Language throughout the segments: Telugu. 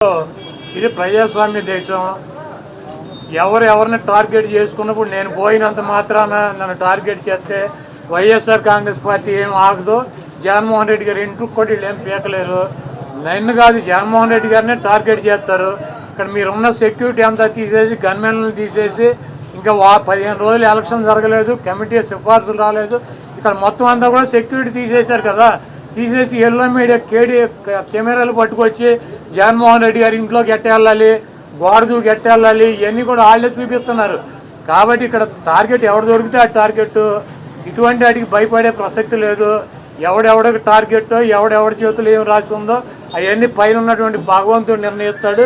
ఇది ప్రజాస్వామ్య దేశం. ఎవరిని టార్గెట్ చేసుకున్నప్పుడు నేను పోయినంత మాత్రాన నన్ను టార్గెట్ చేస్తే వైఎస్ఆర్ కాంగ్రెస్ పార్టీ ఏం ఆగదు. జగన్మోహన్ రెడ్డి గారు ఇంటికి కూడా వీళ్ళు ఏం పీకలేరు. నన్ను కాదు, జగన్మోహన్ రెడ్డి గారినే టార్గెట్ చేస్తారు. ఇక్కడ మీరున్న సెక్యూరిటీ అంతా తీసేసి, గన్మెన్లను తీసేసి, ఇంకా 15 రోజులు ఎలక్షన్ జరగలేదు, కమిటీ సిఫార్సులు రాలేదు, ఇక్కడ మొత్తం అంతా కూడా సెక్యూరిటీ తీసేశారు కదా. తీసేసి ఎల్లో మీడియా కెమెరాలు పట్టుకొచ్చి జగన్మోహన్ రెడ్డి గారి ఇంట్లోకి ఎట్టెళ్ళాలి, గోడకు ఎట్టెళ్ళాలి, ఇవన్నీ కూడా వాళ్ళే చూపిస్తున్నారు. కాబట్టి ఇక్కడ టార్గెట్ ఎవరు దొరికితే ఆ టార్గెట్. ఇటువంటి వాటికి భయపడే ప్రసక్తి లేదు. ఎవడెవడికి టార్గెట్, ఎవడెవడి చేతులు ఏం రాసి ఉందో అవన్నీ పైన ఉన్నటువంటి భగవంతుడు నిర్ణయిస్తాడు.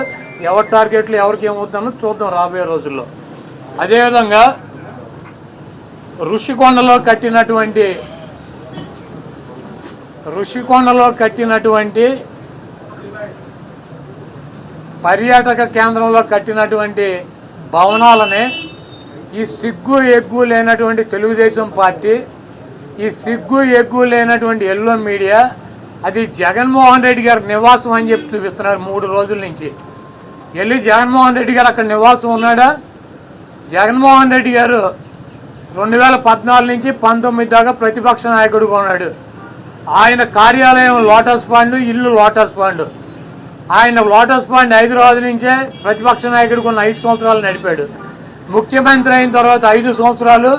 ఎవరి టార్గెట్లు ఎవరికి ఏమవుతుందో చూద్దాం రాబోయే రోజుల్లో. అదేవిధంగా ఋషికొండలో కట్టినటువంటి పర్యాటక కేంద్రంలో కట్టినటువంటి భవనాలనే ఈ సిగ్గు ఎగ్గు లేనటువంటి తెలుగుదేశం పార్టీ, ఈ సిగ్గు ఎగ్గు లేనటువంటి ఎల్లో మీడియా అది జగన్మోహన్ రెడ్డి గారి నివాసం అని చెప్పి చూపిస్తున్నారు 3 రోజుల నుంచి. వెళ్ళి జగన్మోహన్ రెడ్డి గారు అక్కడ నివాసం ఉన్నాడా? జగన్మోహన్ రెడ్డి గారు 2014 నుంచి 19 దాకా ప్రతిపక్ష నాయకుడిగా ఉన్నాడు. ఆయన కార్యాలయం లోటస్ పాండ్, ఇల్లు లోటస్ పాండ్. ఆయన లోటస్ పాండ్ హైదరాబాద్ నుంచే ప్రతిపక్ష నాయకుడికి ఉన్న 5 సంవత్సరాలు నడిపాడు. ముఖ్యమంత్రి అయిన తర్వాత 5 సంవత్సరాలు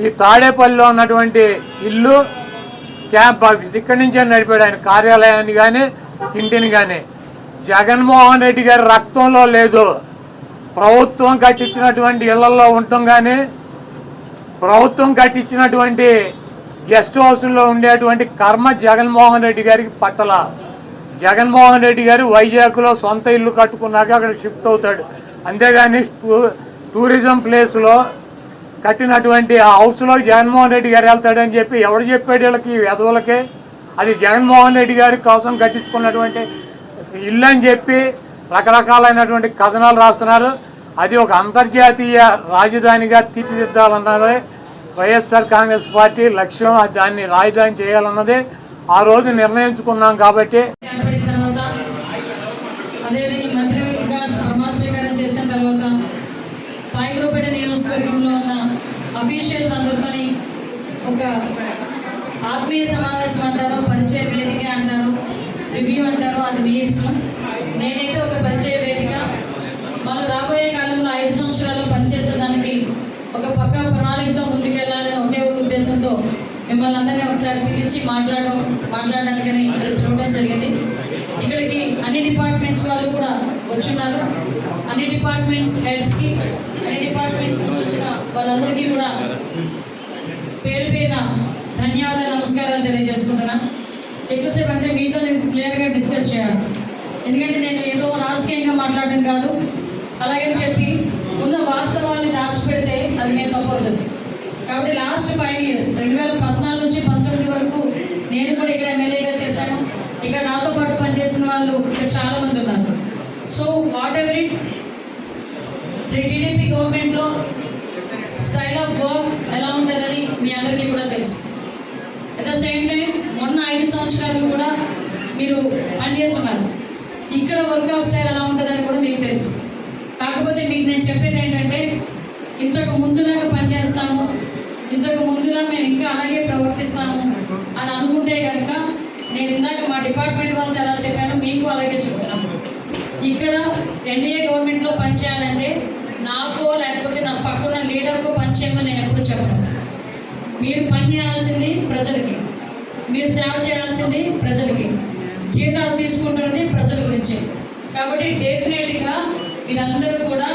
ఈ తాడేపల్లిలో ఉన్నటువంటి ఇల్లు క్యాంప్ ఆఫీస్ ఇక్కడి నుంచే నడిపాడు. ఆయన కార్యాలయాన్ని కానీ ఇంటిని కానీ. జగన్మోహన్ రెడ్డి గారి రక్తంలో లేదు. ప్రభుత్వం కట్టించినటువంటి ఇళ్లలో ఉండటం కానీ, ప్రభుత్వం కట్టించినటువంటి గెస్ట్ హౌస్లో ఉండేటువంటి కర్మ జగన్మోహన్ రెడ్డి గారికి పట్టల. జగన్మోహన్ రెడ్డి గారు వైజాగ్లో సొంత ఇల్లు కట్టుకున్నాక అక్కడ షిఫ్ట్ అవుతాడు. అంతేగాని టూరిజం ప్లేస్లో కట్టినటువంటి ఆ హౌస్లో జగన్మోహన్ రెడ్డి గారు వెళ్తాడని చెప్పి ఎవడు చెప్పాడు వీళ్ళకి, వెధవులకే? అది జగన్మోహన్ రెడ్డి గారి కోసం కట్టించుకున్నటువంటి ఇల్లు అని చెప్పి రకరకాలైనటువంటి కథనాలు రాస్తున్నారు. అది ఒక అంతర్జాతీయ రాజధానిగా తీర్చిదిద్దాలన్నదే వైఎస్ఆర్ కాంగ్రెస్ పార్టీ లక్ష్యం. దాన్ని రాజధాని చేయాలన్నదే ఆ రోజు నిర్ణయించుకున్నాం. కాబట్టి నియోజకవర్గంలో ఉన్న అఫీషియల్స్ అందరితో ఒక ఆత్మీయ సమావేశం అంటారు, పరిచయ వేదిక అంటారు, రివ్యూ అంటారు, అది మీ ఇష్టం. నేనైతే ఒక పరిచయ వేదిక, మనం రాబోయే కాలంలో 5 సంవత్సరాలు పనిచేసేదానికి ఒక పక్కా ప్రణాళికతో ముందుకెళ్లాలని ఒకే ఒక ఉద్దేశంతో మిమ్మల్ని అందరినీ ఒకసారి పిలిచి మాట్లాడడానికని పిలవడం జరిగింది. ఇక్కడికి అన్ని డిపార్ట్మెంట్స్ వాళ్ళు కూడా వచ్చున్నారు. అన్ని డిపార్ట్మెంట్స్ హెడ్స్కి, అన్ని డిపార్ట్మెంట్స్ వచ్చిన వాళ్ళందరికీ కూడా పేరు పేరున ధన్యవాదాలు, నమస్కారాలు తెలియజేసుకుంటున్నాను. ఎక్కువసేపు అంటే మీతో నేను క్లియర్గా డిస్కస్ చేయాలి. ఎందుకంటే నేను ఏదో రాజకీయంగా మాట్లాడడం కాదు. అలాగని చెప్పి ఉన్న వాస్తవాన్ని దాచిపెడితే అది మేము తప్పవుతుంది. కాబట్టి లాస్ట్ 5 years 2014 నుంచి 19 వరకు నేను కూడా ఇక్కడ ఎమ్మెల్యేగా చేశాను. ఇక్కడ నాతో పాటు పనిచేసిన వాళ్ళు ఇక్కడ చాలా మంది ఉన్నారు. So what ever it, TDP గవర్నమెంట్లో స్టైల్ ఆఫ్ వర్క్ ఎలా ఉంటుందని మీ అందరికీ కూడా తెలుసు. అట్ ద సేమ్ టైం మొన్న 5 సంవత్సరాలు కూడా మీరు పనిచేస్తున్నారు. ఇక్కడ వర్క్ ఆఫ్ స్టైల్ ఎలా ఉంటుందని కూడా మీకు తెలుసు. కాకపోతే మీకు నేను చెప్పేది ఏంటంటే, ఇంతకు ముందులాగా పనిచేస్తాము, ఇంతకు ముందులా మేము ఇంకా అలాగే ప్రవర్తిస్తాము అని అనుకుంటే కనుక, నేను ఇందాక మా డిపార్ట్మెంట్ వాళ్ళతో ఎలా చెప్పానో మీకు అలాగే చెప్తున్నాను. ఇక్కడ ఎన్డీఏ గవర్నమెంట్లో పనిచేయాలంటే నాకో లేకపోతే నా పక్కన లీడర్కో పనిచేయమని నేను ఎప్పుడు చెప్పను. మీరు పని చేయాల్సింది ప్రజలకి, మీరు సేవ చేయాల్సింది ప్రజలకి, జీతాలు తీసుకుంటున్నది ప్రజల గురించి. కాబట్టి డెఫినెట్గా మీరందరూ కూడా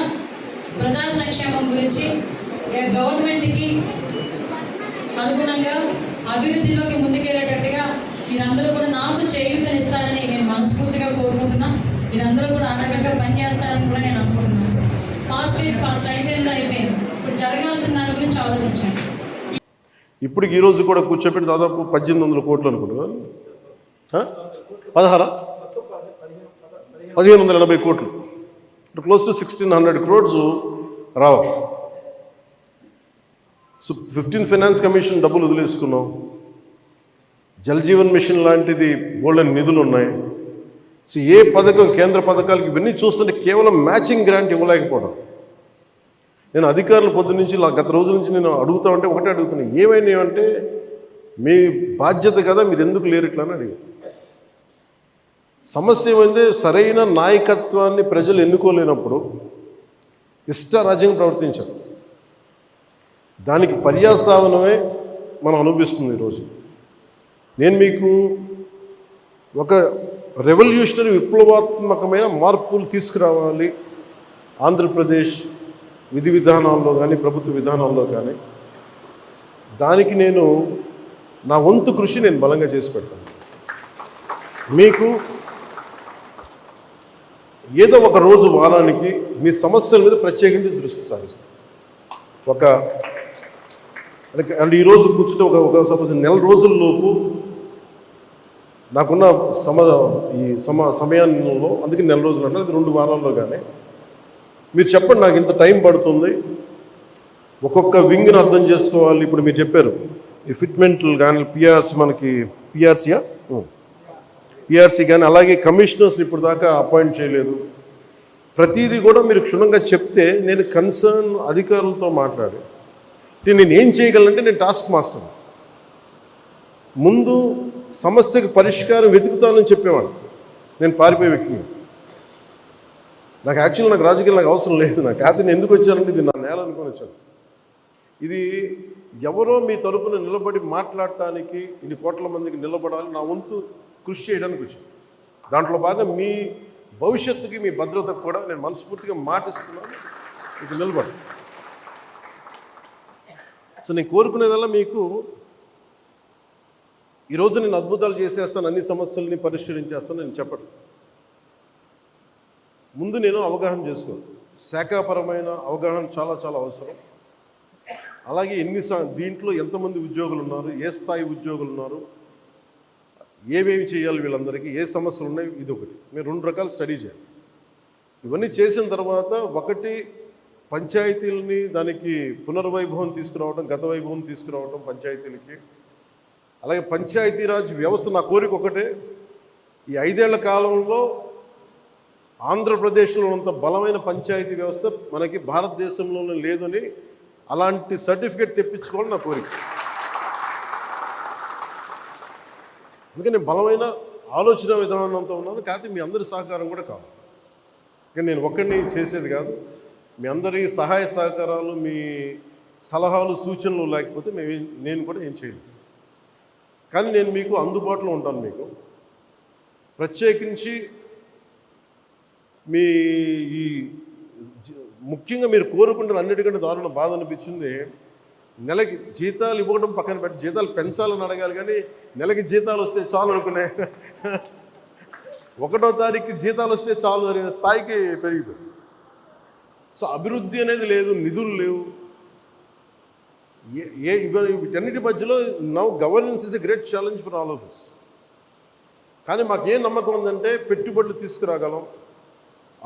ప్రజా సంక్షేమం గురించి, గవర్నమెంట్కి అనుగుణంగా అభివృద్ధిలోకి ముందుకెళ్ళేటట్టుగా మీరందరూ కూడా నాకు చేయూతనిస్తారని నేను మనస్ఫూర్తిగా కోరుకుంటున్నా. మీరందరూ కూడా ఆ రకంగా పనిచేస్తారని కూడా నేను అనుకుంటున్నాను. పాస్ట్ ఈజ్ పాస్ట్, అయిపోయింది. ఇప్పుడు జరగాల్సిన దాని గురించి ఆలోచించాను. ఇప్పుడు ఈరోజు కూడా కూర్చోబెట్టి దాదాపు 1800 కోట్లు అనుకుంటున్నాను. 1580 కోట్లు, క్లోజ్ టు 1600 crores రావాలి. సో 15th ఫైనాన్స్ కమిషన్ డబ్బులు వదిలేసుకున్నాం. జల్ జీవన్ మిషన్ లాంటిది బోల్డెన్ నిధులు ఉన్నాయి. సో ఏ పథకం, కేంద్ర పథకాలకి ఇవన్నీ చూస్తుంటే కేవలం మ్యాచింగ్ గ్రాంట్ ఇవ్వలేకపోవడం. నేను అధికారులు పొద్దు నుంచి గత రోజుల నుంచి నేను అడుగుతా ఉంటే ఒకటే అడుగుతున్నాను, ఏమైనా మీ బాధ్యత కదా, మీరు ఎందుకు లేరు ఇట్లా అని అడిగాను. సమస్య ఏమైంది, సరైన నాయకత్వాన్ని ప్రజలు ఎన్నుకోలేనప్పుడు ఇష్టారాజ్యంగా ప్రవర్తించారు. దానికి పర్యావసానమే మనం అనుభవిస్తుంది ఈరోజు. నేను మీకు ఒక రెవల్యూషనరీ విప్లవాత్మకమైన మార్పులు తీసుకురావాలి ఆంధ్రప్రదేశ్ విధి విధానాల్లో కానీ ప్రభుత్వ విధానాల్లో కానీ, దానికి నేను నా వంతు కృషి నేను బలంగా చేసి పెడతాను. మీకు ఏదో ఒక రోజు వారానికి మీ సమస్యల మీద ప్రత్యేకించి దృష్టి సారిస్తాను. అంటే ఈరోజు కూర్చుంటే ఒక సపోజ్ నెల రోజుల్లోపు నాకున్న సమయంలో, అందుకే నెల రోజులు అంటే అది 2 వారాల్లో కానీ మీరు చెప్పండి, నాకు ఇంత టైం పడుతుంది, ఒక్కొక్క వింగ్ని అర్థం చేసుకోవాలి. ఇప్పుడు మీరు చెప్పారు ఈ ఫిట్మెంట్లు కానీ మనకి పిఆర్సీ కానీ, అలాగే కమిషనర్స్ని ఇప్పుడు దాకా అపాయింట్ చేయలేదు. ప్రతిదీ కూడా మీరు క్షుణ్ణంగా చెప్తే నేను కన్సర్న్ అధికారులతో మాట్లాడి నేను ఏం చేయగలనంటే, నేను టాస్క్ మాస్టర్ ముందు సమస్యకు పరిష్కారం వెతుకుతానని చెప్పేవాడు. నేను పారిపోయే వ్యక్తిని. నాకు యాక్చువల్ నాకు రాజకీయాలు నాకు అవసరం లేదు. నాకు నేను ఎందుకు వచ్చానంటే ఇది నా నేల అనుకొని వచ్చాను. ఇది ఎవరో మీ తరపున నిలబడి మాట్లాడటానికి ఇన్ని కోట్ల మందికి నిలబడాలి, నా వంతు కృషి చేయడానికి వచ్చాను. దాంట్లో భాగం మీ భవిష్యత్తుకి, మీ భద్రతకు కూడా నేను మనస్ఫూర్తిగా మాటిస్తున్నాను, ఇది నిలబడి. సో నేను కోరుకునేదల్లా మీకు ఈరోజు నేను అద్భుతాలు చేసేస్తాను, అన్ని సమస్యల్ని పరిష్కరించేస్తాను నేను చెప్పడం. ముందు నేను అవగాహన చేసుకోను. శాఖాపరమైన అవగాహన చాలా చాలా అవసరం. అలాగే దీంట్లో ఎంతమంది ఉద్యోగులు ఉన్నారు, ఏ స్థాయి ఉద్యోగులు ఉన్నారు, ఏమేమి చేయాలి, వీళ్ళందరికీ ఏ సమస్యలు ఉన్నాయి, ఇది ఒకటి. మీరు 2 రకాలు స్టడీ చేయాలి. ఇవన్నీ చేసిన తర్వాత ఒకటి పంచాయతీలని దానికి పునర్వైభవం తీసుకురావడం, గత వైభవం తీసుకురావడం పంచాయతీలకి. అలాగే పంచాయతీరాజ్ వ్యవస్థ నా కోరిక ఒకటే, ఈ 5 ఏళ్ల కాలంలో ఆంధ్రప్రదేశ్లో ఉన్నంత బలమైన పంచాయతీ వ్యవస్థ మనకి భారతదేశంలోనే లేదని అలాంటి సర్టిఫికేట్ తెప్పించుకోవాలని నా కోరిక. అందుకని బలమైన ఆలోచన విధానంతో ఉన్నాను. కాకపోతే మీ అందరి సహకారం కూడా కావాలి. కానీ నేను ఒక్కడిని చేసేది కాదు. మీ అందరి సహాయ సహకారాలు, మీ సలహాలు, సూచనలు లేకపోతే నేను కూడా ఏం చేయలేదు. కానీ నేను మీకు అందుబాటులో ఉంటాను. మీకు ప్రత్యేకించి మీ ఈ ముఖ్యంగా మీరు కోరుకుంటుంది అన్నిటికంటే దారుణ బాధ అనిపించింది, నెలకి జీతాలు ఇవ్వడం పక్కన పెట్టి జీతాలు పెంచాలని అడగాలి, కానీ నెలకి జీతాలు వస్తే చాలు అనుకునే 1వ తారీఖుకి జీతాలు వస్తే చాలు అనే స్థాయికి పెరిగిపోయింది. సో అభివృద్ధి అనేది లేదు, నిధులు లేవు. వీటన్నిటి మధ్యలో now governance is a great challenge for all of us. కానీ మాకేం నమ్మకం ఉందంటే పెట్టుబడులు తీసుకురాగలం,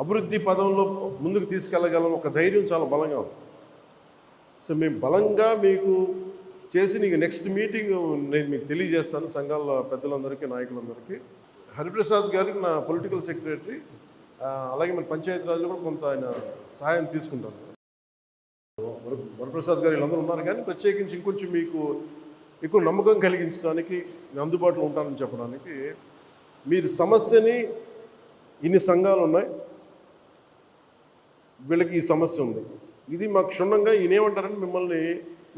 అభివృద్ధి పదంలో ముందుకు తీసుకెళ్ళగలం, ఒక ధైర్యం చాలా బలంగా ఉంది. సో మేము బలంగా మీకు చేసి నీకు నెక్స్ట్ మీటింగ్ నేను మీకు తెలియజేస్తాను, సంఘాల పెద్దలందరికీ, నాయకులందరికీ. హరిప్రసాద్ గారికి నా పొలిటికల్ సెక్రటరీ, అలాగే మన పంచాయతీరాజ్లో కూడా కొంత ఆయన సహాయం తీసుకుంటాను. వరప్రసాద్ గారు వీళ్ళందరూ ఉన్నారు, కానీ ప్రత్యేకించి ఇంకొంచెం మీకు ఎక్కువ నమ్మకం కలిగించడానికి నేను అందుబాటులో ఉంటానని చెప్పడానికి. మీరు సమస్యని, ఇన్ని సంఘాలు ఉన్నాయి, వీళ్ళకి ఈ సమస్య ఉంది, ఇది మాకు క్షుణ్ణంగా ఈయనేమంటారని మిమ్మల్ని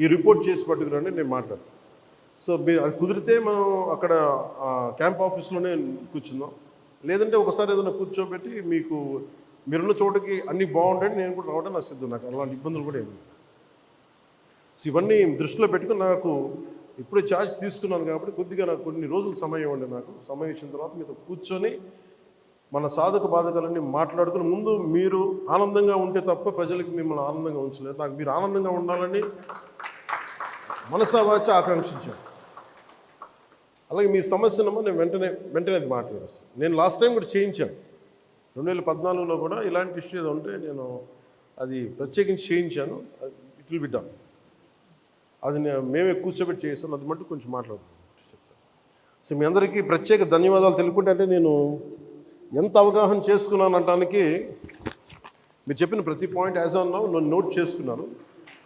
ఈ రిపోర్ట్ చేసి పట్టుకురండి, నేను మాట్లాడతాను. సో మీరు అది కుదిరితే మనం అక్కడ క్యాంప్ ఆఫీస్లోనే కూర్చుందాం, లేదంటే ఒకసారి ఏదైనా కూర్చోబెట్టి మీకు మీరున్న చోటకి అన్నీ బాగుంటాయి, నేను కూడా రావడం నాకు సిద్ధం. నాకు అలాంటి ఇబ్బందులు కూడా ఏమి. సో ఇవన్నీ దృష్టిలో పెట్టుకుని నాకు ఇప్పుడే ఛార్జ్ తీసుకున్నాను కాబట్టి కొద్దిగా నాకు కొన్ని రోజులు సమయం ఇవ్వండి. నాకు సమయం ఇచ్చిన తర్వాత మీతో కూర్చొని మన సాధక బాధకాలన్నీ మాట్లాడుకుని, ముందు మీరు ఆనందంగా ఉంటే తప్ప ప్రజలకి మిమ్మల్ని ఆనందంగా ఉంచలేదు. నాకు మీరు ఆనందంగా ఉండాలని మనసా వాచ ఆకాంక్షించాను. అలాగే మీ సమస్యనమ్మా నేను వెంటనే అది మాట్లాడేస్తాను. నేను లాస్ట్ టైం కూడా చేయించాను, 2014లో కూడా ఇలాంటి ఇష్యూ ఏదో ఉంటే నేను అది ప్రత్యేకించి చేయించాను. It will be done. అది మేమే కూర్చోబెట్టి చేస్తాను, అది మట్టు కొంచెం మాట్లాడుతున్నాను చెప్తాను. సో మీ అందరికీ ప్రత్యేక ధన్యవాదాలు తెలుపుకుంటే, అంటే నేను ఎంత అవగాహన చేసుకున్నాను అనడానికి మీరు చెప్పిన ప్రతి పాయింట్ యాజ్ ఆన్ నౌ నేను నోట్ చేసుకున్నాను.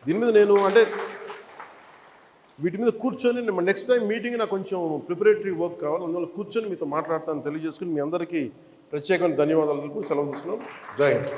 దీని మీద నేను అంటే వీటి మీద కూర్చొని నెక్స్ట్ టైం మీటింగ్ నాకు కొంచెం ప్రిపరేటరీ వర్క్ కావాలి, అందువల్ల కూర్చొని మీతో మాట్లాడతాను తెలియజేసుకుని మీ అందరికీ ప్రత్యేకమైన ధన్యవాదాలు సెలవు తీసుకున్నాం. జై హింద్.